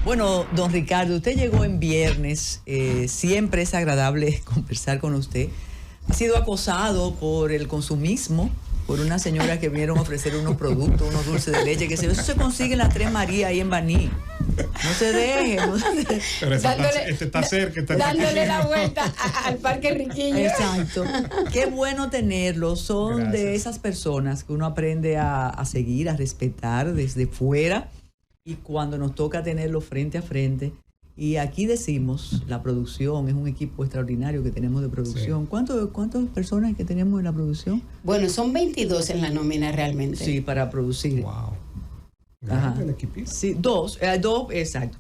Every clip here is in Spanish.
Bueno, don Ricardo, usted llegó en viernes, siempre es agradable conversar con usted. Ha sido acosado por el consumismo, por una señora que vinieron a ofrecer unos productos, unos dulces de leche, que eso se consigue en la Tres Marías ahí en Baní. No se deje. No se deje. Pero está cerca. Dándole la vuelta al Parque Riquillo. Exacto. Qué bueno tenerlos. Son Gracias. De esas personas que uno aprende a seguir, a respetar desde fuera. Y cuando nos toca tenerlo frente a frente, y aquí decimos, la producción es un equipo extraordinario que tenemos de producción. Sí. ¿Cuántas personas que tenemos en la producción? Bueno, son 22 en la nómina realmente. Sí, para producir. Wow. Grande el equipito. Sí, dos, exacto.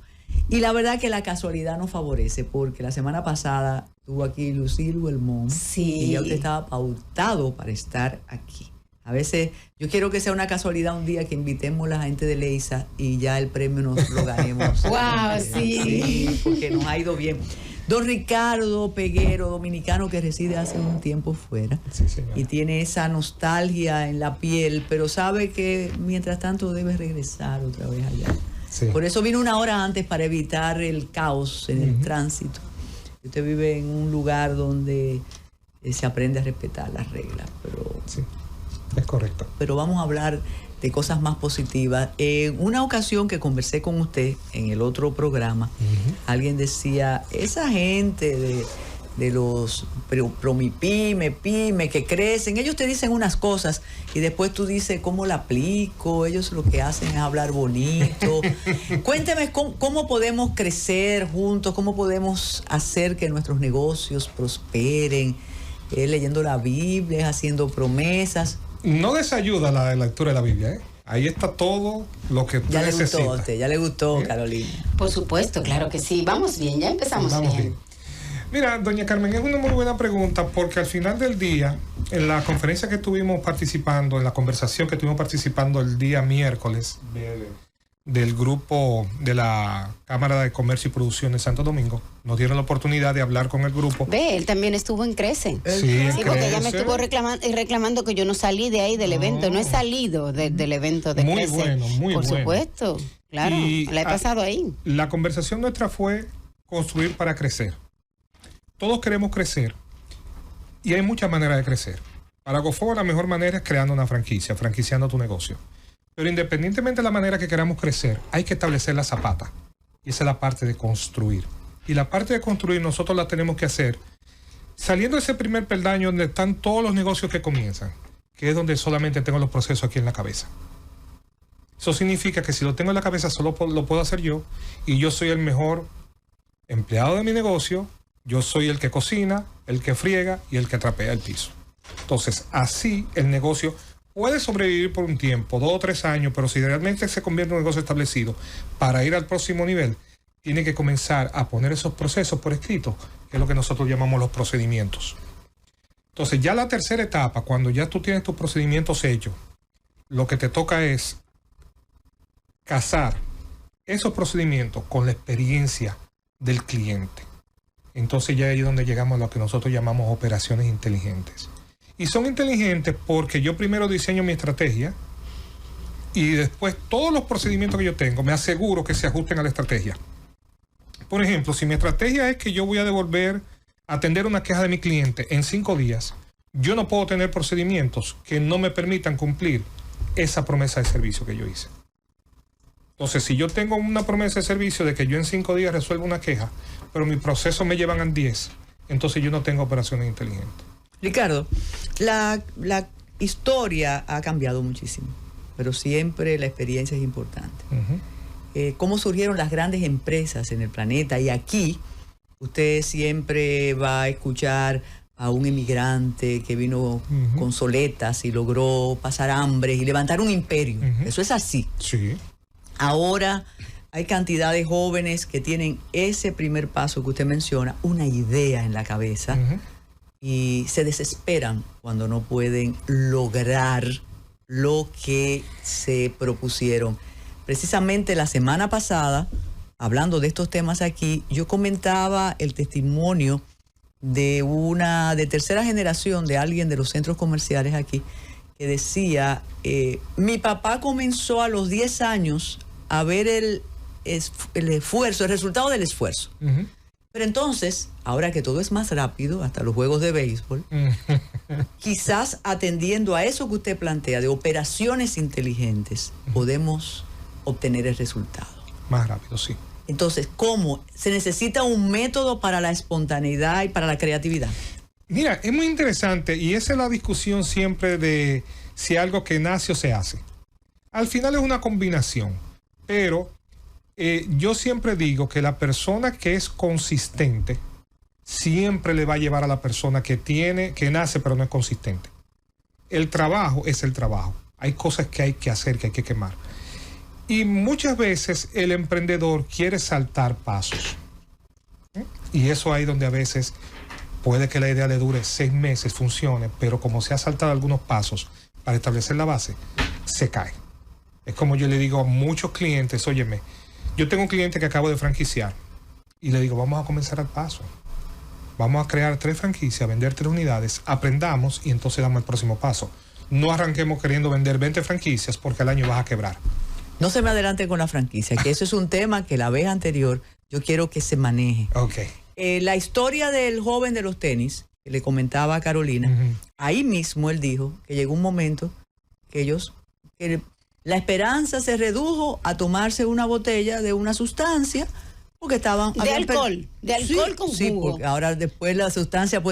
Y la verdad que la casualidad nos favorece, porque la semana pasada estuvo aquí Lucille Belmont. Sí. Y ya usted estaba pautado para estar aquí. A veces yo quiero que sea una casualidad un día que invitemos a la gente de Leisa y ya el premio nos lo ganemos. ¡Wow! Sí, porque nos ha ido bien. Don Ricardo Peguero, dominicano que reside hace un tiempo fuera, sí, y tiene esa nostalgia en la piel, pero sabe que mientras tanto debe regresar otra vez allá. Sí. Por eso vino una hora antes para evitar el caos en el tránsito. Usted vive en un lugar donde se aprende a respetar las reglas, pero... Sí. Es correcto. Pero vamos a hablar de cosas más positivas. En una ocasión que conversé con usted en el otro programa, alguien decía, esa gente de los promipyme, pyme, que crecen, ellos te dicen unas cosas y después tú dices, ¿cómo la aplico? Ellos lo que hacen es hablar bonito. Cuénteme cómo podemos crecer juntos, cómo podemos hacer que nuestros negocios prosperen, leyendo la Biblia, haciendo promesas. No desayuda la lectura de la Biblia, ¿eh? Ahí está todo lo que usted necesita. Ya le gustó a usted, ya le gustó, Carolina. Por supuesto, claro que sí. Vamos bien, ya empezamos bien. Mira, doña Carmen, es una muy buena pregunta porque al final del día, en la conferencia que estuvimos participando, en la conversación que estuvimos participando el día miércoles del grupo de la Cámara de Comercio y Producción de Santo Domingo, nos dieron la oportunidad de hablar con el grupo. Él también estuvo en Crece. Sí, porque ella me estuvo reclamando que yo no salí de ahí del evento, no he salido del evento de Crece. Muy bueno. Por supuesto, claro, la he pasado ahí. La conversación nuestra fue construir para crecer. Todos queremos crecer y hay muchas maneras de crecer. Para GoFood la mejor manera es creando una franquicia, franquiciando tu negocio. Pero independientemente de la manera que queramos crecer, hay que establecer la zapata. Y esa es la parte de construir. Y la parte de construir nosotros la tenemos que hacer saliendo de ese primer peldaño donde están todos los negocios que comienzan, que es donde solamente tengo los procesos aquí en la cabeza. Eso significa que si lo tengo en la cabeza solo lo puedo hacer yo, y yo soy el mejor empleado de mi negocio, yo soy el que cocina, el que friega y el que trapea el piso. Entonces, así el negocio puede sobrevivir por un tiempo, 2 o 3 años, pero si realmente se convierte en un negocio establecido, para ir al próximo nivel, tiene que comenzar a poner esos procesos por escrito, que es lo que nosotros llamamos los procedimientos. Entonces, ya la tercera etapa, cuando ya tú tienes tus procedimientos hechos, lo que te toca es casar esos procedimientos con la experiencia del cliente. Entonces ya ahí es donde llegamos a lo que nosotros llamamos operaciones inteligentes. Y son inteligentes porque yo primero diseño mi estrategia y después todos los procedimientos que yo tengo me aseguro que se ajusten a la estrategia. Por ejemplo, si mi estrategia es que yo voy a atender una queja de mi cliente en 5 días, yo no puedo tener procedimientos que no me permitan cumplir esa promesa de servicio que yo hice. Entonces, si yo tengo una promesa de servicio de que yo en 5 días resuelvo una queja, pero mis procesos me llevan a 10, entonces yo no tengo operaciones inteligentes. Ricardo, la historia ha cambiado muchísimo, pero siempre la experiencia es importante. Cómo surgieron las grandes empresas en el planeta, y aquí usted siempre va a escuchar a un emigrante que vino con soletas y logró pasar hambre y levantar un imperio. Eso es así. Sí. Ahora hay cantidad de jóvenes que tienen ese primer paso que usted menciona, una idea en la cabeza, y se desesperan cuando no pueden lograr lo que se propusieron. Precisamente la semana pasada, hablando de estos temas aquí, yo comentaba el testimonio de una de tercera generación de alguien de los centros comerciales aquí, que decía, mi papá comenzó a los 10 años a ver el esfuerzo, el resultado del esfuerzo. Pero entonces, ahora que todo es más rápido, hasta los juegos de béisbol, quizás atendiendo a eso que usted plantea, de operaciones inteligentes, podemos obtener el resultado. Más rápido, sí. Entonces, ¿cómo? ¿Se necesita un método para la espontaneidad y para la creatividad? Mira, es muy interesante y esa es la discusión siempre de si algo que nace o se hace. Al final es una combinación, pero yo siempre digo que la persona que es consistente siempre le va a llevar a la persona que nace pero no es consistente. El trabajo es el trabajo. Hay cosas que hay que hacer, que hay que quemar. Y muchas veces el emprendedor quiere saltar pasos. Y eso ahí donde a veces puede que la idea le dure 6 meses, funcione, pero como se ha saltado algunos pasos para establecer la base, se cae. Es como yo le digo a muchos clientes, óyeme, yo tengo un cliente que acabo de franquiciar y le digo, vamos a comenzar al paso. Vamos a crear 3 franquicias, vender 3 unidades, aprendamos y entonces damos el próximo paso. No arranquemos queriendo vender 20 franquicias porque al año vas a quebrar. No se me adelante con la franquicia, que eso es un tema que la vez anterior yo quiero que se maneje. Okay. La historia del joven de los tenis, que le comentaba a Carolina, ahí mismo él dijo que llegó un momento que la esperanza se redujo a tomarse una botella de una sustancia porque estaban... De alcohol con jugo. Sí, porque ahora después la sustancia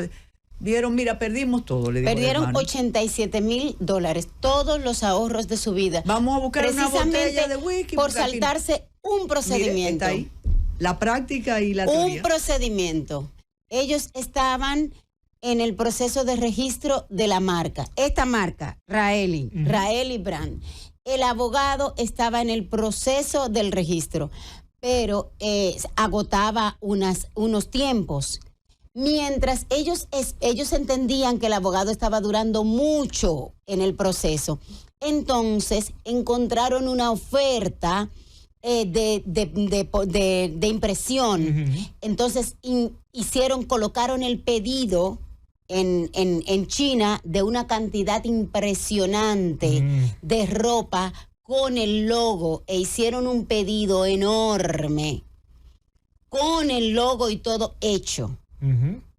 dieron, mira, perdimos todo. Le Perdieron $87,000, todos los ahorros de su vida. Vamos a buscar una botella de whisky. Por saltarse un procedimiento. Mire, está ahí, la práctica y la teoría. Un procedimiento. Ellos estaban en el proceso de registro de la marca. Esta marca, Raeli Brand. El abogado estaba en el proceso del registro, pero agotaba unos tiempos. Mientras ellos entendían que el abogado estaba durando mucho en el proceso, entonces encontraron una oferta de impresión. Entonces colocaron el pedido en China de una cantidad impresionante de ropa con el logo e hicieron un pedido enorme con el logo y todo hecho.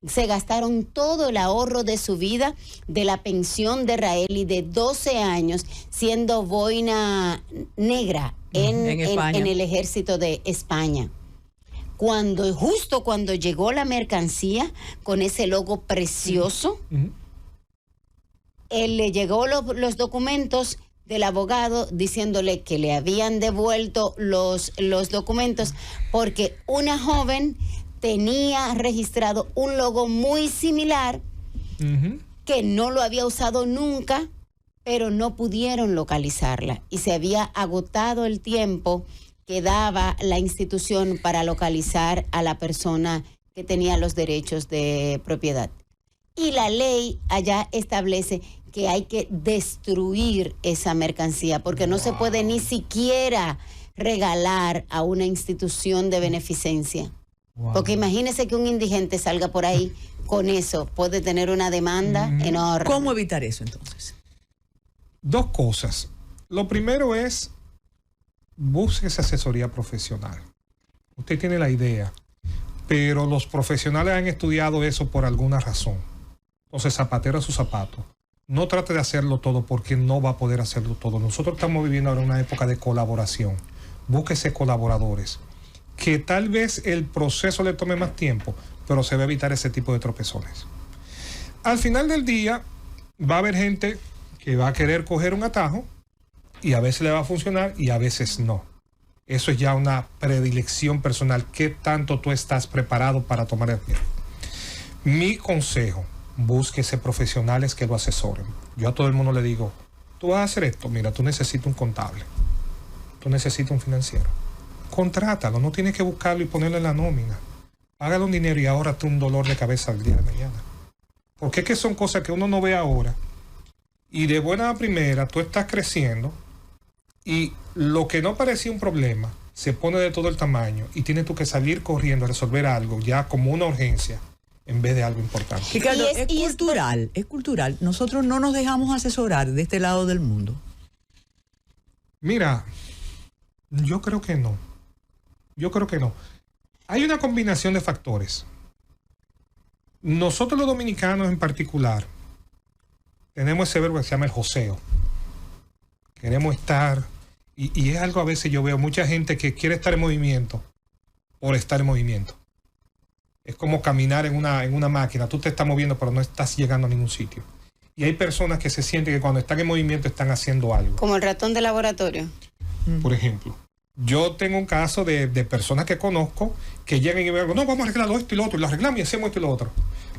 Se gastaron todo el ahorro de su vida, de la pensión de Raeli de 12 años, siendo boina negra en el ejército de España. Justo cuando llegó la mercancía con ese logo precioso, él le llegó los documentos del abogado diciéndole que le habían devuelto los documentos porque una joven tenía registrado un logo muy similar que no lo había usado nunca, pero no pudieron localizarla y se había agotado el tiempo que daba la institución para localizar a la persona que tenía los derechos de propiedad. Y la ley allá establece que hay que destruir esa mercancía porque no se puede ni siquiera regalar a una institución de beneficencia. Porque imagínese que un indigente salga por ahí con eso, puede tener una demanda enorme. ¿Cómo evitar eso entonces? 2 cosas. Lo primero es, búsquese asesoría profesional. Usted tiene la idea, pero los profesionales han estudiado eso por alguna razón. Entonces, zapatero a su zapato. No trate de hacerlo todo porque no va a poder hacerlo todo. Nosotros estamos viviendo ahora una época de colaboración. Búsquese colaboradores. Que tal vez el proceso le tome más tiempo, pero se va a evitar ese tipo de tropezones. Al final del día, va a haber gente que va a querer coger un atajo y a veces le va a funcionar y a veces no. Eso es ya una predilección personal. ¿Qué tanto tú estás preparado para tomar el riesgo? Mi consejo, búsquese profesionales que lo asesoren. Yo a todo el mundo le digo, tú vas a hacer esto, mira, tú necesitas un contable, tú necesitas un financiero. Contrátalo, no tienes que buscarlo y ponerlo en la nómina. Págale un dinero y ahórrate un dolor de cabeza el día de mañana. Porque es que son cosas que uno no ve ahora. Y de buena a primera tú estás creciendo y lo que no parecía un problema se pone de todo el tamaño y tienes tú que salir corriendo a resolver algo ya como una urgencia en vez de algo importante. Ricardo, es cultural. Nosotros no nos dejamos asesorar de este lado del mundo. Mira, yo creo que no. Yo creo que no. Hay una combinación de factores. Nosotros los dominicanos en particular tenemos ese verbo que se llama el joseo. Queremos estar, y es algo a veces yo veo mucha gente que quiere estar en movimiento por estar en movimiento. Es como caminar en una máquina. Tú te estás moviendo, pero no estás llegando a ningún sitio. Y hay personas que se sienten que cuando están en movimiento están haciendo algo. Como el ratón de laboratorio. Por ejemplo, yo tengo un caso de personas que conozco que llegan y me dicen, no, vamos a arreglar esto y lo otro, y lo arreglamos y hacemos esto y lo otro.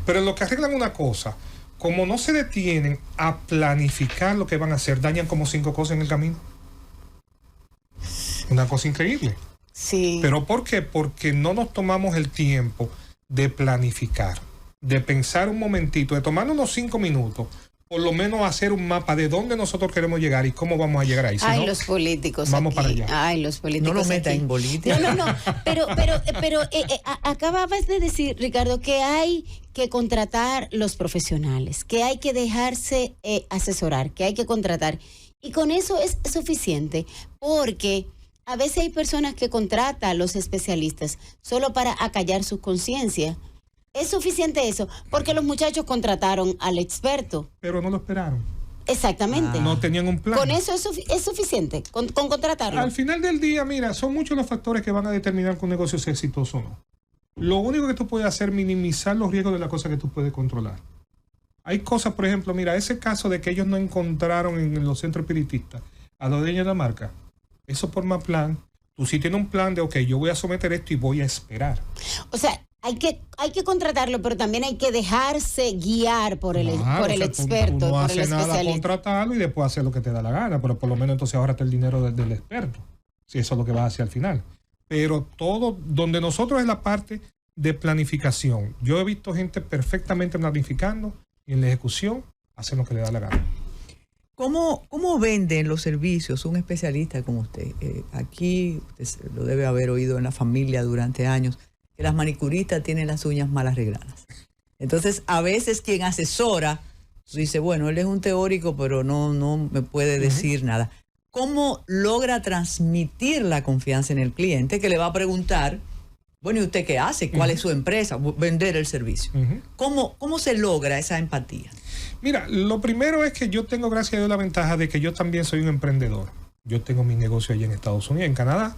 Pero en lo que arreglan una cosa, como no se detienen a planificar lo que van a hacer, dañan como 5 cosas en el camino. Una cosa increíble. Sí. ¿Pero por qué? Porque no nos tomamos el tiempo de planificar, de pensar un momentito, de tomar unos 5 minutos, por lo menos hacer un mapa de dónde nosotros queremos llegar y cómo vamos a llegar ahí. Si Ay, no, los políticos vamos aquí. para allá. Ay, los políticos No lo meta aquí. en bolita. No. Pero acababas de decir, Ricardo, que hay que contratar los profesionales, que hay que dejarse asesorar, que hay que contratar. Y con eso es suficiente, porque a veces hay personas que contratan a los especialistas solo para acallar su conciencia. ¿Es suficiente eso? Porque los muchachos contrataron al experto. Pero no lo esperaron. Exactamente. No tenían un plan. ¿Con eso es suficiente? ¿Con contratarlo? Al final del día, mira, son muchos los factores que van a determinar que un negocio sea exitoso o no. Lo único que tú puedes hacer es minimizar los riesgos de las cosas que tú puedes controlar. Hay cosas, por ejemplo, mira, ese caso de que ellos no encontraron en los centros espiritistas a los dueños de la marca. Eso por más plan. Tú sí tienes un plan de, ok, yo voy a someter esto y voy a esperar. O sea, hay que contratarlo, pero también hay que dejarse guiar por el experto, Tú no por el haces nada especialista. contratarlo y después hacer lo que te da la gana, pero por lo menos entonces ahorrate el dinero del experto, si eso es lo que vas a hacer al final. Pero todo, donde nosotros es la parte de planificación. Yo he visto gente perfectamente planificando y en la ejecución hacen lo que le da la gana. ¿Cómo venden los servicios un especialista como usted? Aquí, usted lo debe haber oído en la familia durante años, que las manicuristas tienen las uñas mal arregladas. Entonces, a veces quien asesora dice, bueno, él es un teórico, pero no me puede decir nada. ¿Cómo logra transmitir la confianza en el cliente que le va a preguntar, bueno, ¿y usted qué hace? ¿Cuál es su empresa? Vender el servicio. ¿Cómo se logra esa empatía? Mira, lo primero es que yo tengo, gracias a Dios, la ventaja de que yo también soy un emprendedor. Yo tengo mi negocio allá en Estados Unidos, en Canadá,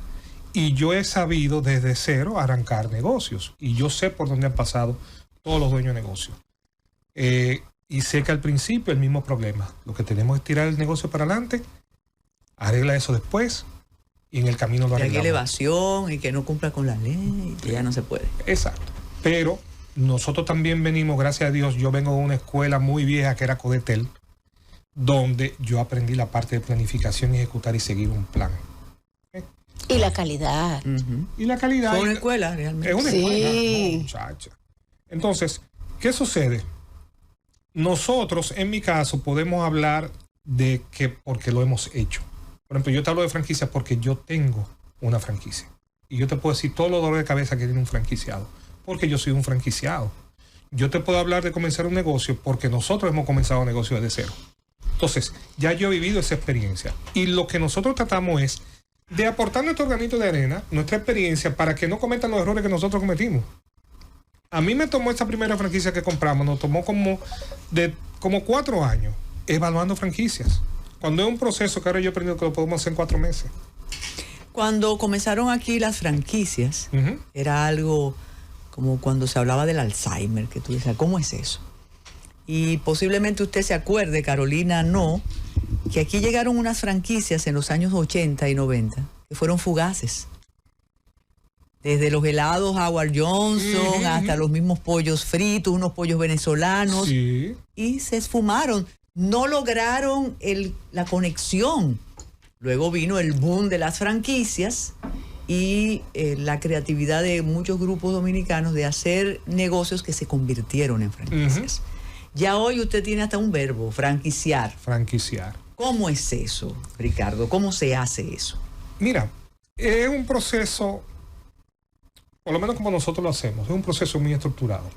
y yo he sabido desde cero arrancar negocios. Y yo sé por dónde han pasado todos los dueños de negocios. Y sé que al principio el mismo problema. Lo que tenemos es tirar el negocio para adelante, arregla eso después, y en el camino lo Que hay arreglamos. elevación y que no cumpla con la ley, que ya no se puede. Exacto. Pero nosotros también venimos, gracias a Dios, yo vengo de una escuela muy vieja que era Codetel, donde yo aprendí la parte de planificación y ejecutar y seguir un plan. Y la calidad. Y la calidad. Es una escuela, realmente. Es una Sí. escuela, no, muchacha. Entonces, ¿qué sucede? Nosotros, en mi caso, podemos hablar de que porque lo hemos hecho. Por ejemplo, yo te hablo de franquicia porque yo tengo una franquicia. Y yo te puedo decir todos los dolores de cabeza que tiene un franquiciado. Porque yo soy un franquiciado. Yo te puedo hablar de comenzar un negocio porque nosotros hemos comenzado un negocio desde cero. Entonces, ya yo he vivido esa experiencia. Y lo que nosotros tratamos es de aportar nuestro granito de arena, nuestra experiencia, para que no cometan los errores que nosotros cometimos. A mí me tomó esta primera franquicia que compramos, nos tomó como 4 años evaluando franquicias. Cuando es un proceso que ahora yo he aprendido que lo podemos hacer en 4 meses. Cuando comenzaron aquí las franquicias, era algo como cuando se hablaba del Alzheimer, que tú decías, ¿cómo es eso? Y posiblemente usted se acuerde, Carolina, no, que aquí llegaron unas franquicias en los años 80 y 90 que fueron fugaces. Desde los helados Howard Johnson hasta los mismos pollos fritos, unos pollos venezolanos. Sí. Y se esfumaron. No lograron la conexión. Luego vino el boom de las franquicias y la creatividad de muchos grupos dominicanos de hacer negocios que se convirtieron en franquicias. Ya hoy usted tiene hasta un verbo, franquiciar. Franquiciar. ¿Cómo es eso, Ricardo? ¿Cómo se hace eso? Mira, es un proceso, por lo menos como nosotros lo hacemos, es un proceso muy estructurado.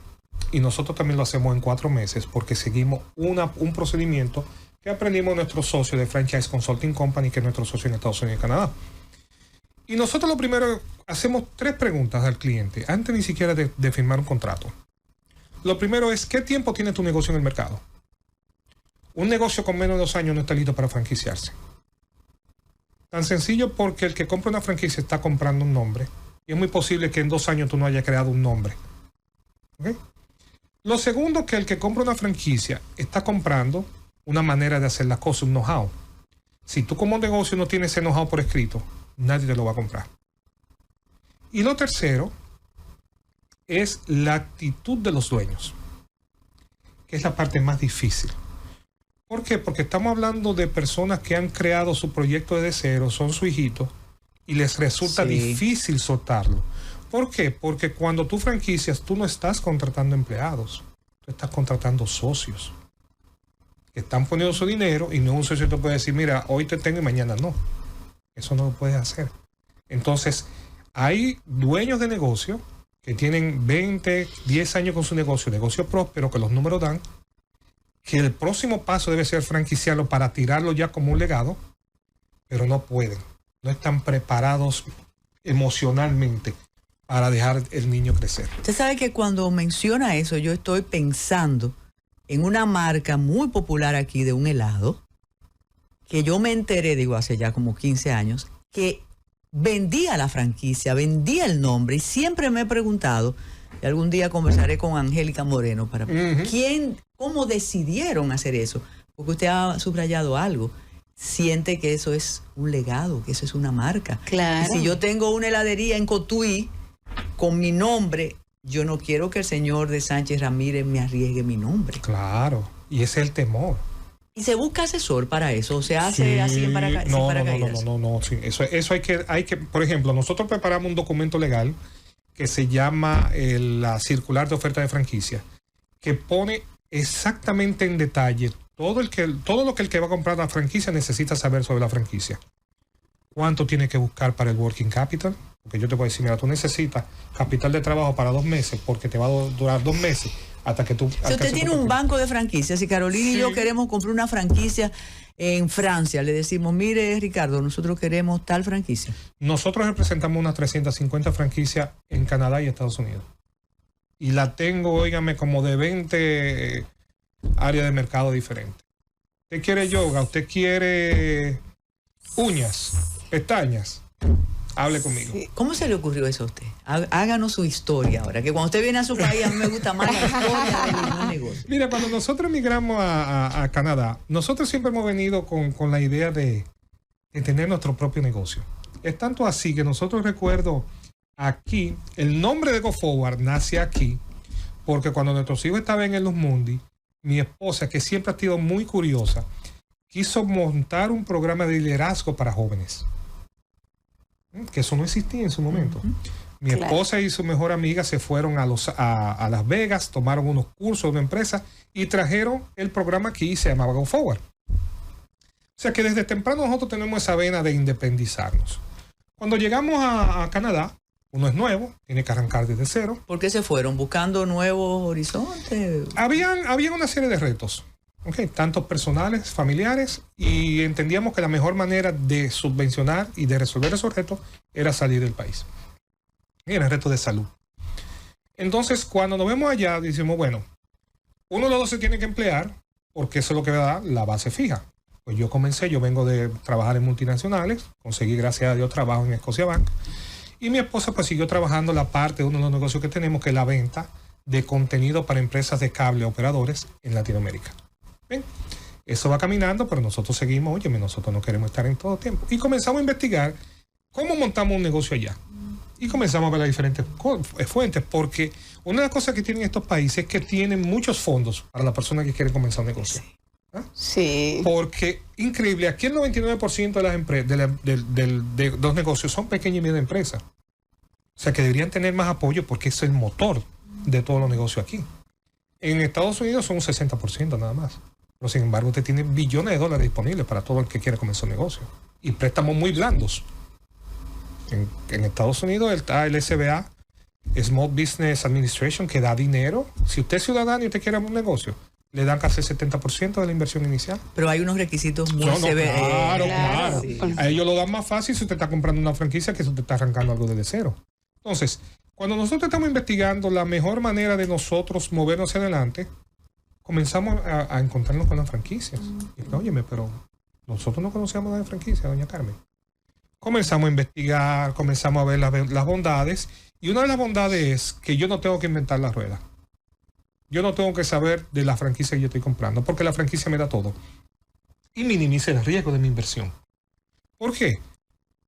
Y nosotros también lo hacemos en 4 meses porque seguimos un procedimiento que aprendimos de nuestro socio de Franchise Consulting Company, que es nuestro socio en Estados Unidos y Canadá. Y nosotros lo primero, hacemos 3 preguntas al cliente, antes ni siquiera de firmar un contrato. Lo primero es, ¿qué tiempo tiene tu negocio en el mercado? Un negocio con menos de 2 años no está listo para franquiciarse. Tan sencillo porque el que compra una franquicia está comprando un nombre. Y es muy posible que en 2 años tú no hayas creado un nombre. ¿Okay? Lo segundo, que el que compra una franquicia está comprando una manera de hacer las cosas, un know-how. Si tú como negocio no tienes ese know-how por escrito, nadie te lo va a comprar. Y lo tercero es la actitud de los dueños, que es la parte más difícil. ¿Por qué? Porque estamos hablando de personas que han creado su proyecto desde cero, son su hijito, y les resulta difícil soltarlo. ¿Por qué? Porque cuando tú franquicias, tú no estás contratando empleados, tú estás contratando socios que están poniendo su dinero, y no un socio te puede decir, mira, hoy te tengo y mañana no. Eso no lo puedes hacer. Entonces, hay dueños de negocio que tienen 20, 10 años con su negocio próspero, que los números dan, que el próximo paso debe ser franquiciarlo para tirarlo ya como un legado, pero no pueden. No están preparados emocionalmente para dejar el niño crecer. Usted sabe que cuando menciona eso, yo estoy pensando en una marca muy popular aquí de un helado, que yo me enteré, digo, hace ya como 15 años, que vendía la franquicia, vendía el nombre, y siempre me he preguntado, y algún día conversaré con Angélica Moreno para cómo decidieron hacer eso, porque usted ha subrayado algo, siente que eso es un legado, que eso es una marca. Claro. Y si yo tengo una heladería en Cotuí con mi nombre, yo no quiero que el señor de Sánchez Ramírez me arriesgue mi nombre. Claro, y ese es el temor. ¿Y se busca asesor para eso? ¿O se hace así en paracaídas? No. Sí. Eso hay que, por ejemplo, nosotros preparamos un documento legal que se llama la circular de oferta de franquicia, que pone exactamente en detalle todo lo que el que va a comprar la franquicia necesita saber sobre la franquicia. ¿Cuánto tiene que buscar para el working capital? Porque yo te puedo decir, mira, tú necesitas capital de trabajo para 2 meses, porque te va a durar 2 meses hasta que tú... Si usted tiene un banco de franquicias, si Carolina y yo queremos comprar una franquicia en Francia, le decimos, mire, Ricardo, nosotros queremos tal franquicia. Nosotros representamos unas 350 franquicias en Canadá y Estados Unidos. Y la tengo, óigame, como de 20 áreas de mercado diferentes. Usted quiere yoga, usted quiere uñas, pestañas, hable conmigo. ¿Cómo se le ocurrió eso a usted? Háganos su historia ahora, que cuando usted viene a su país, a mí me gusta más la historia del negocio. Mira, cuando nosotros emigramos a Canadá, nosotros siempre hemos venido con la idea de tener nuestro propio negocio. Es tanto así que nosotros recuerdo aquí, el nombre de GoForward nace aquí, porque cuando nuestros hijos estaban en los Mundi, mi esposa, que siempre ha sido muy curiosa, quiso montar un programa de liderazgo para jóvenes. Que eso no existía en su momento. Mi esposa y su mejor amiga se fueron a Las Vegas, tomaron unos cursos de una empresa y trajeron el programa aquí, se llamaba GoForward. O sea que desde temprano nosotros tenemos esa vena de independizarnos. Cuando llegamos a Canadá, uno es nuevo, tiene que arrancar desde cero. ¿Por qué se fueron? ¿Buscando nuevos horizontes? Habían una serie de retos, tanto personales, familiares, y entendíamos que la mejor manera de subvencionar y de resolver esos retos era salir del país. Y era el reto de salud. Entonces, cuando nos vemos allá, decimos, bueno, uno de los dos se tiene que emplear, porque eso es lo que da la base fija. Pues yo vengo de trabajar en multinacionales, conseguí, gracias a Dios, trabajo en Scotiabank, y mi esposa pues siguió trabajando la parte de uno de los negocios que tenemos, que es la venta de contenido para empresas de cable operadores en Latinoamérica. Bien, eso va caminando, pero nosotros seguimos, óyeme, nosotros no queremos estar en todo tiempo. Y comenzamos a investigar cómo montamos un negocio allá. Y comenzamos a ver las diferentes fuentes, porque una de las cosas que tienen estos países es que tienen muchos fondos para las personas que quieren comenzar un negocio. ¿Ah? Sí. Porque, increíble, aquí el 99% de las empresas, de los negocios son pequeñas y medianas empresas. O sea que deberían tener más apoyo porque es el motor de todos los negocios aquí. En Estados Unidos son un 60% nada más. Pero sin embargo, usted tiene billones de dólares disponibles para todo el que quiera comenzar un negocio. Y préstamos muy blandos. En Estados Unidos está el SBA, Small Business Administration, que da dinero. Si usted es ciudadano y usted quiere un negocio, le dan casi el 70% de la inversión inicial. Pero hay unos requisitos muy severos. Claro. Sí. A ellos lo dan más fácil si usted está comprando una franquicia que si usted está arrancando algo desde cero. Entonces, cuando nosotros estamos investigando la mejor manera de nosotros movernos hacia adelante, comenzamos a encontrarnos con las franquicias. Y, óyeme, pero nosotros no conocíamos nada de franquicia, doña Carmen. Comenzamos a investigar, comenzamos a ver las bondades. Y una de las bondades es que yo no tengo que inventar la rueda. Yo no tengo que saber de la franquicia que yo estoy comprando, porque la franquicia me da todo. Y minimiza el riesgo de mi inversión. ¿Por qué?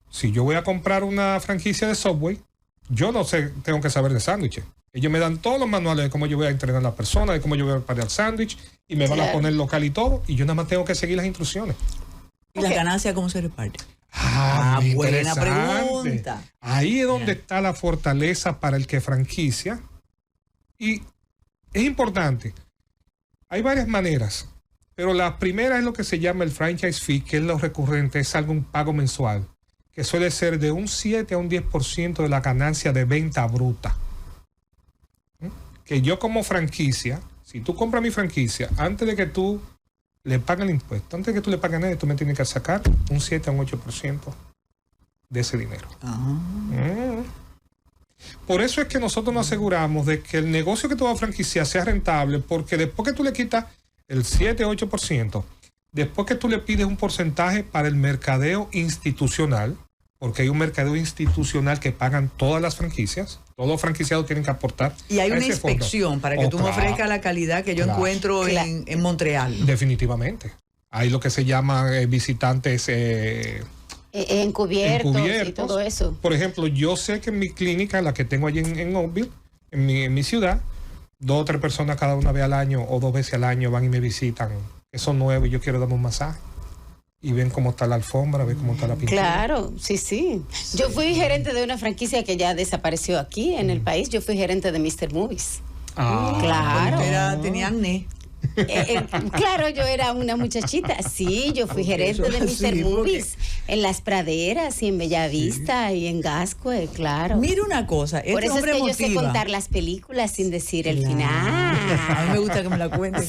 Si yo voy a comprar una franquicia de Subway, yo no sé, tengo que saber de sándwiches. Ellos me dan todos los manuales de cómo yo voy a entrenar a la persona, de cómo yo voy a preparar el sándwich, y me van a poner local y todo, y yo nada más tengo que seguir las instrucciones. ¿Y la ganancia cómo se reparte? Buena pregunta. Ahí es donde está la fortaleza para el que franquicia. Y es importante. Hay varias maneras, pero la primera es lo que se llama el franchise fee, que es lo recurrente, es algún pago mensual, que suele ser de un 7 a un 10% de la ganancia de venta bruta. Que yo como franquicia, si tú compras mi franquicia, antes de que tú le pagues el impuesto, antes de que tú le pagues nada, tú me tienes que sacar un 7 a un 8% de ese dinero. Por eso es que nosotros nos aseguramos de que el negocio que tú vas a franquiciar sea rentable, porque después que tú le quitas el 7 o 8%, después que tú le pides un porcentaje para el mercadeo institucional, porque hay un mercadeo institucional que pagan todas las franquicias, todos los franquiciados tienen que aportar. Y hay una inspección para que tú me ofrezcas la calidad que yo encuentro en Montreal. Definitivamente. Hay lo que se llama visitantes encubiertos y todo eso. Por ejemplo, yo sé que en mi clínica, la que tengo allí en Oakville, en mi ciudad, 2 o 3 personas cada una vez al año o 2 veces al año van y me visitan, que son nuevos y yo quiero darme un masaje. Y ven cómo está la alfombra, ven cómo está la pintura. Claro, sí. Yo fui gerente de una franquicia que ya desapareció aquí en el país. Yo fui gerente de Mr. Movies. Claro. Tenía acné. Claro, yo era una muchachita. Sí, yo fui gerente de Mr. Movies en Las Praderas y en Bellavista y en Gascue, claro. Mira una cosa, por eso es que yo sé contar las películas sin decir el final. A mí me gusta que me la cuente.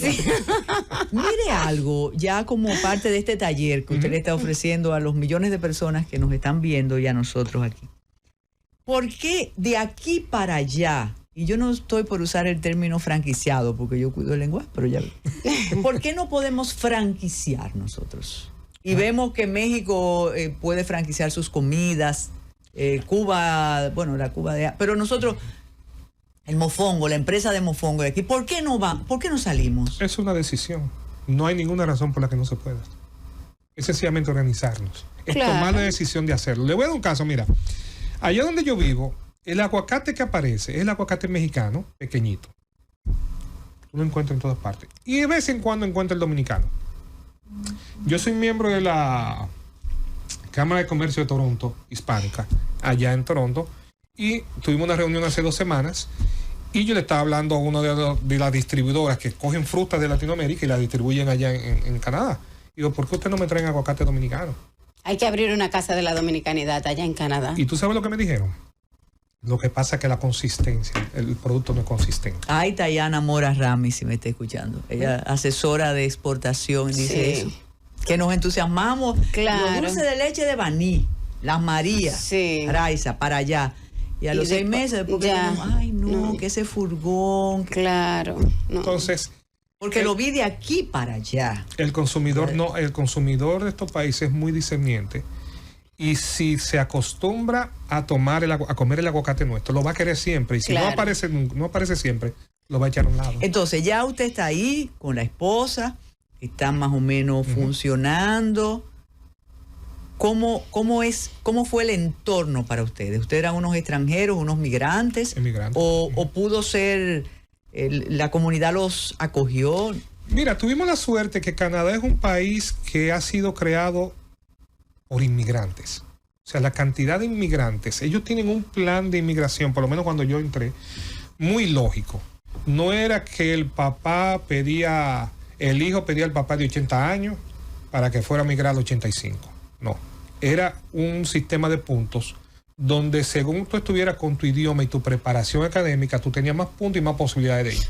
Mire algo, ya como parte de este taller que usted le está ofreciendo a los millones de personas que nos están viendo y a nosotros aquí. ¿Por qué de aquí para allá? Y yo no estoy por usar el término franquiciado porque yo cuido el lenguaje, pero ya. ¿Por qué no podemos franquiciar nosotros? Y vemos que México puede franquiciar sus comidas, Cuba, bueno, la Cuba de... Pero nosotros, el Mofongo, la empresa de Mofongo de aquí, ¿por qué no salimos? Es una decisión. No hay ninguna razón por la que no se pueda. Es sencillamente organizarnos. Es tomar la decisión de hacerlo. Le voy a dar un caso, mira. Allá donde yo vivo, el aguacate que aparece es el aguacate mexicano, pequeñito. Tú lo encuentras en todas partes. Y de vez en cuando encuentras el dominicano. Yo soy miembro de la Cámara de Comercio de Toronto, hispánica, allá en Toronto. Y tuvimos una reunión hace 2 semanas. Y yo le estaba hablando a una de las distribuidoras que cogen frutas de Latinoamérica y la distribuyen allá en Canadá. Y digo, ¿por qué ustedes no me traen aguacate dominicano? Hay que abrir una casa de la dominicanidad allá en Canadá. ¿Y tú sabes lo que me dijeron? Lo que pasa es que la consistencia, el producto no es consistente. Ay, Tayana Mora Rami, si me está escuchando. Ella asesora de exportación, dice eso. Que nos entusiasmamos. Los dulces de leche de Baní, las Marías, Raiza, para allá. Y a los 6 meses, después ay, no, que ese furgón. Claro. No. Entonces... Porque lo vi de aquí para allá. El consumidor el consumidor de estos países es muy discerniente. Y si se acostumbra a comer el aguacate nuestro, lo va a querer siempre. Y si no aparece siempre, lo va a echar a un lado. Entonces, ya usted está ahí con la esposa, está más o menos funcionando. ¿Cómo fue el entorno para ustedes? ¿Ustedes eran unos extranjeros, unos migrantes? ¿O pudo ser, la comunidad los acogió? Mira, tuvimos la suerte que Canadá es un país que ha sido creado por inmigrantes. O sea, la cantidad de inmigrantes, ellos tienen un plan de inmigración, por lo menos cuando yo entré, muy lógico. No era que el hijo pedía al papá de 80 años para que fuera a migrar a los 85. No. Era un sistema de puntos donde según tú estuvieras con tu idioma y tu preparación académica, tú tenías más puntos y más posibilidades de ir.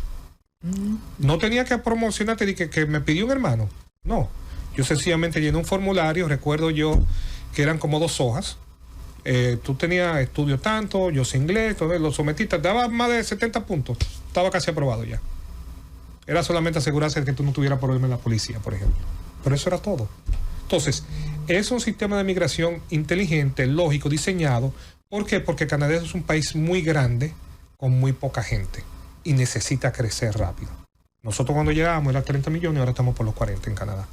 No tenía que promocionarte de que me pidió un hermano. No. Yo sencillamente llené un formulario, recuerdo yo que eran como 2 hojas. Tú tenías estudio tanto, yo sé inglés, todo, lo sometiste, daba más de 70 puntos, estaba casi aprobado ya. Era solamente asegurarse de que tú no tuvieras problema en la policía, por ejemplo. Pero eso era todo. Entonces, es un sistema de migración inteligente, lógico, diseñado. ¿Por qué? Porque Canadá es un país muy grande, con muy poca gente, y necesita crecer rápido. Nosotros cuando llegamos era 30 millones, ahora estamos por los 40 en Canadá.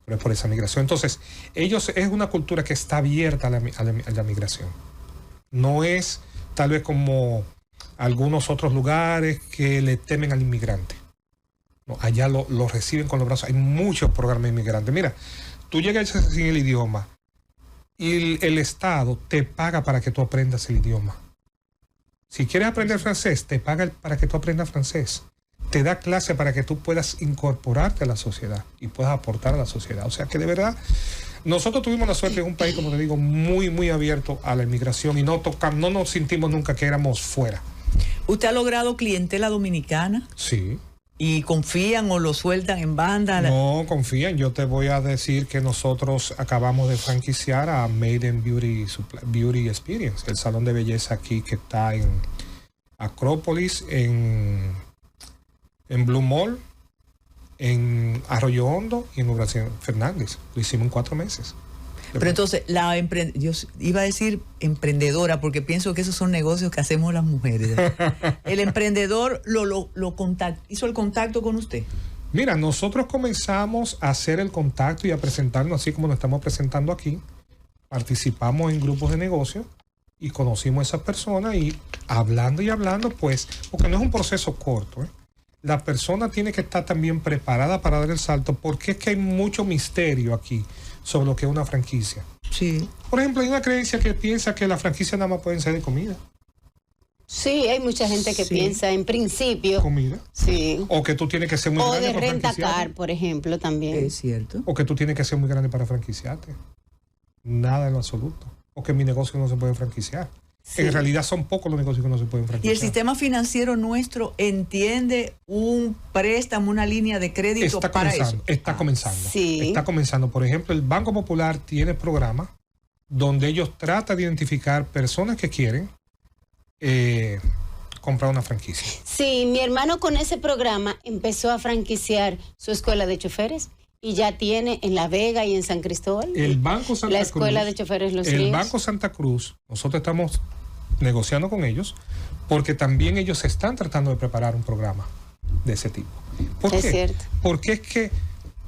Pero es por esa migración. Entonces, ellos es una cultura que está abierta a la migración. No es tal vez como algunos otros lugares que le temen al inmigrante. No, allá lo reciben con los brazos. Hay muchos programas inmigrantes. Mira, tú llegas sin el idioma y el Estado te paga para que tú aprendas el idioma. Si quieres aprender francés, te paga para que tú aprendas francés. Te da clase para que tú puedas incorporarte a la sociedad y puedas aportar a la sociedad. O sea que de verdad, nosotros tuvimos la suerte de un país, como te digo, muy, muy abierto a la inmigración y no nos sentimos nunca que éramos fuera. ¿Usted ha logrado clientela dominicana? Sí. ¿Y confían o lo sueltan en banda? No, confían. Yo te voy a decir que nosotros acabamos de franquiciar a Maiden Beauty Experience, el salón de belleza aquí que está en Acrópolis, en Blue Mall, en Arroyo Hondo y en Operación Fernández. Lo hicimos en 4 meses. Pero entonces, yo iba a decir emprendedora, porque pienso que esos son negocios que hacemos las mujeres. ¿El emprendedor hizo el contacto con usted? Mira, nosotros comenzamos a hacer el contacto y a presentarnos así como nos estamos presentando aquí. Participamos en grupos de negocio y conocimos a esas personas y hablando, pues, porque no es un proceso corto, ¿eh? La persona tiene que estar también preparada para dar el salto, porque es que hay mucho misterio aquí sobre lo que es una franquicia. Sí. Por ejemplo, hay una creencia que piensa que las franquicias nada más pueden ser de comida. Sí, hay mucha gente que piensa en principio. Comida. Sí. O que tú tienes que ser muy grande para para franquiciarte. O de rentacar, por ejemplo, también. Es cierto. O que tú tienes que ser muy grande para franquiciarte. Nada en lo absoluto. O que mi negocio no se puede franquiciar. Sí. En realidad son pocos los negocios que no se pueden franquiciar. ¿Y el sistema financiero nuestro entiende un préstamo, una línea de crédito para eso? Está comenzando. Sí. Está comenzando. Por ejemplo, el Banco Popular tiene programas donde ellos tratan de identificar personas que quieren comprar una franquicia. Sí, mi hermano con ese programa empezó a franquiciar su escuela de choferes. Y ya tiene en La Vega y en San Cristóbal. El Banco Santa Cruz. La escuela de choferes Los Ríos. El Banco Santa Cruz, nosotros estamos negociando con ellos porque también ellos están tratando de preparar un programa de ese tipo. ¿Por qué? Es cierto. Porque es que,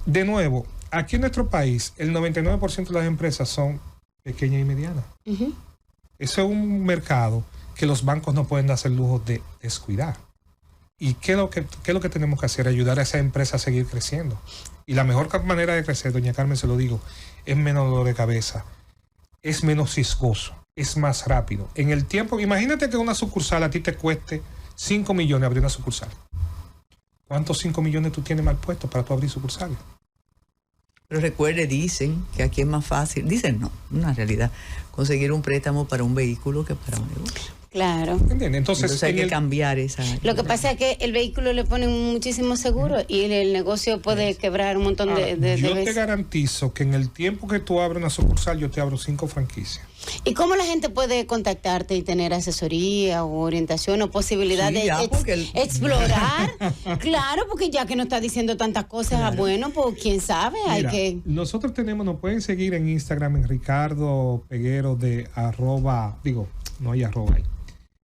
de nuevo, aquí en nuestro país, el 99% de las empresas son pequeñas y medianas. Uh-huh. Eso es un mercado que los bancos no pueden darse el lujo de descuidar. ¿Y qué es lo que tenemos que hacer? Ayudar a esa empresa a seguir creciendo. Y la mejor manera de crecer, doña Carmen, se lo digo, es menos dolor de cabeza, es menos riesgoso, es más rápido. En el tiempo, imagínate que una sucursal a ti te cueste 5 millones abrir una sucursal. ¿Cuántos 5 millones tú tienes mal puestos para tú abrir sucursales? Pero recuerde, dicen que aquí es más fácil, dicen no, una realidad, conseguir un préstamo para un vehículo que para un negocio. Claro. Entonces hay que cambiar esa. Lo que pasa es que el vehículo le ponen muchísimo seguro y el negocio puede quebrar un montón de veces. Yo te garantizo que en el tiempo que tú abres una sucursal, yo te abro 5 franquicias. ¿Y cómo la gente puede contactarte y tener asesoría o orientación o posibilidad de explorar? Claro, porque ya que nos está diciendo tantas cosas, claro. Bueno, pues quién sabe. Mira, nosotros nos pueden seguir en Instagram en Ricardo Peguero de @ no hay arroba ahí.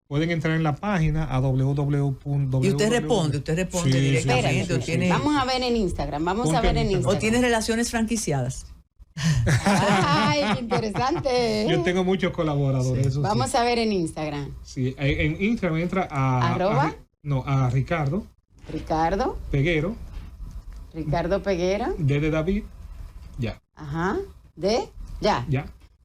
Pueden entrar en la página a www. Y usted responde sí, directamente. Sí. Vamos a ver en Instagram, ¿O tiene relaciones franquiciadas? Ay, qué interesante. Yo tengo muchos colaboradores. Sí. Vamos a ver en Instagram. Sí, en Instagram entra a Ricardo. Ricardo Peguero. Ricardo Peguero. De David. Ya. Ajá. Ya.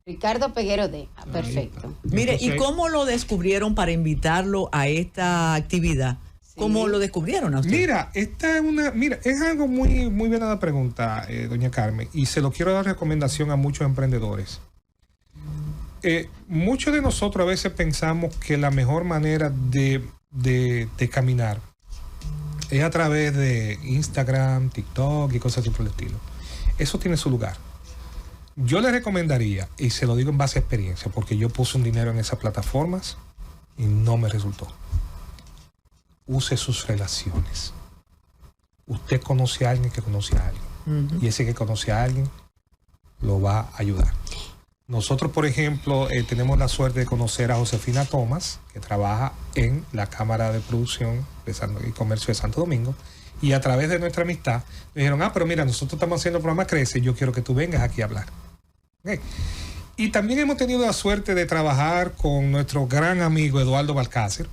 Ricardo Peguero de. Perfecto. Mire, entonces, ¿y cómo lo descubrieron para invitarlo a esta actividad? Sí. ¿Cómo lo descubrieron a usted? Mira, es algo muy, muy buena la pregunta, doña Carmen, y se lo quiero dar recomendación a muchos emprendedores. Muchos de nosotros a veces pensamos que la mejor manera de caminar es a través de Instagram, TikTok y cosas así por el estilo. Eso tiene su lugar. Yo le recomendaría, y se lo digo en base a experiencia, porque yo puse un dinero en esas plataformas y no me resultó. Use sus relaciones. Usted conoce a alguien que conoce a alguien. Y ese que conoce a alguien lo va a ayudar. Nosotros, por ejemplo, tenemos la suerte de conocer a Josefina Thomas, que trabaja en la Cámara de Producción y Comercio de Santo Domingo. Y a través de nuestra amistad, me dijeron, pero mira, nosotros estamos haciendo el programa Crece, yo quiero que tú vengas aquí a hablar. Okay. Y también hemos tenido la suerte de trabajar con nuestro gran amigo Eduardo Balcácer.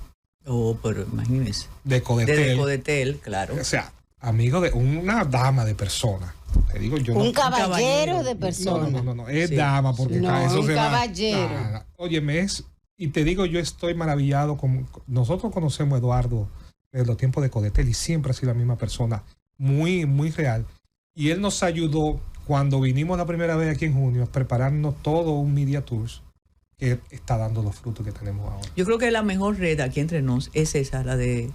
Oh, pero imagínese. De Codetel. De Codetel, claro. O sea, amigo de una dama de persona. Te digo, yo un caballero de persona. No, es dama, porque eso un se caballero. Va. Óyeme, y te digo, yo estoy maravillado con. Nosotros conocemos a Eduardo desde los tiempos de Codetel y siempre ha sido la misma persona, muy, muy real. Y él nos ayudó cuando vinimos la primera vez aquí en junio a prepararnos todo un media tours que está dando los frutos que tenemos ahora. Yo creo que la mejor red aquí entre nos es esa, la de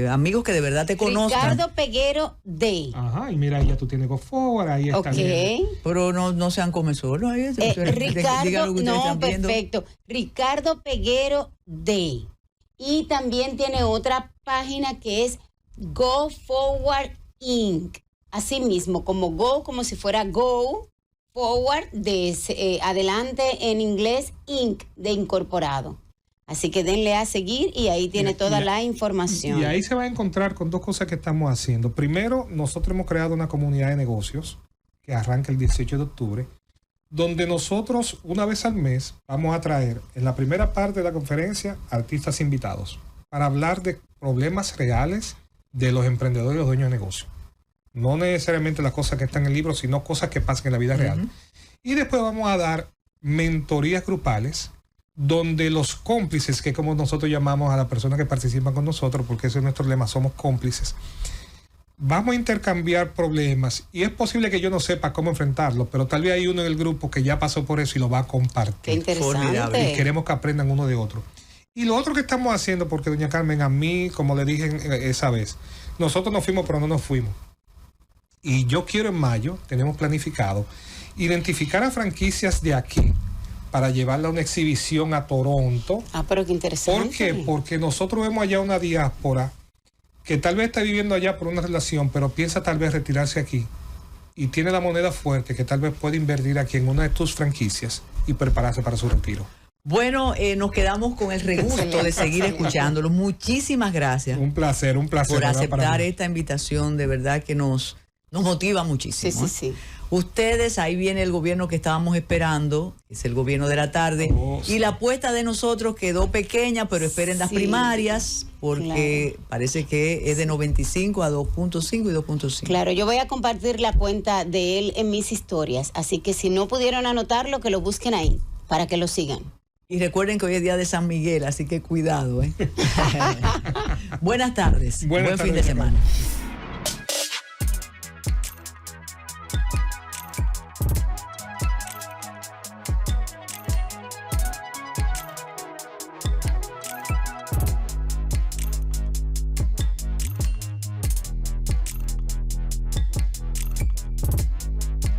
amigos que de verdad te conozcan. Ricardo Peguero Day. Ajá, y mira, ya tú tienes Go Forward, ahí está. Okay. Pero no sean comesolos ahí. Ricardo, no, perfecto. Ricardo Peguero Day. Y también tiene otra página que es Go Forward Inc. Así mismo, como Go, como si fuera Go Forward, de adelante en inglés, Inc. de incorporado. Así que denle a seguir y ahí tiene toda la información. Y ahí se va a encontrar con dos cosas que estamos haciendo. Primero, nosotros hemos creado una comunidad de negocios que arranca el 18 de octubre, donde nosotros una vez al mes vamos a traer en la primera parte de la conferencia artistas invitados para hablar de problemas reales de los emprendedores y los dueños de negocios. No necesariamente las cosas que están en el libro, sino cosas que pasan en la vida real. Y después vamos a dar mentorías grupales donde los cómplices, que como nosotros llamamos a las personas que participan con nosotros, porque ese es nuestro lema, somos cómplices, vamos a intercambiar problemas y es posible que yo no sepa cómo enfrentarlo, pero tal vez hay uno en el grupo que ya pasó por eso y lo va a compartir. Qué interesante. Y queremos que aprendan uno de otro. Y lo otro que estamos haciendo, porque doña Carmen, a mí, como le dije esa vez, nosotros nos fuimos pero no nos fuimos. Y yo quiero en mayo, tenemos planificado, identificar a franquicias de aquí para llevarla a una exhibición a Toronto. Pero qué interesante. ¿Por qué? Porque nosotros vemos allá una diáspora que tal vez está viviendo allá por una relación, pero piensa tal vez retirarse aquí y tiene la moneda fuerte que tal vez puede invertir aquí en una de tus franquicias y prepararse para su retiro. Bueno, nos quedamos con el regusto de seguir escuchándolo. Muchísimas gracias. Un placer. Por aceptar esta invitación, de verdad que nos motiva muchísimo. Sí. Ustedes, ahí viene el gobierno que estábamos esperando, es el gobierno de la tarde, sí. Y la apuesta de nosotros quedó pequeña, pero esperen las primarias, porque parece que es de 95 a 2.5 y 2.5. Claro, yo voy a compartir la cuenta de él en mis historias, así que si no pudieron anotarlo, que lo busquen ahí, para que lo sigan. Y recuerden que hoy es día de San Miguel, así que cuidado. Buenas tardes. Buen fin de semana.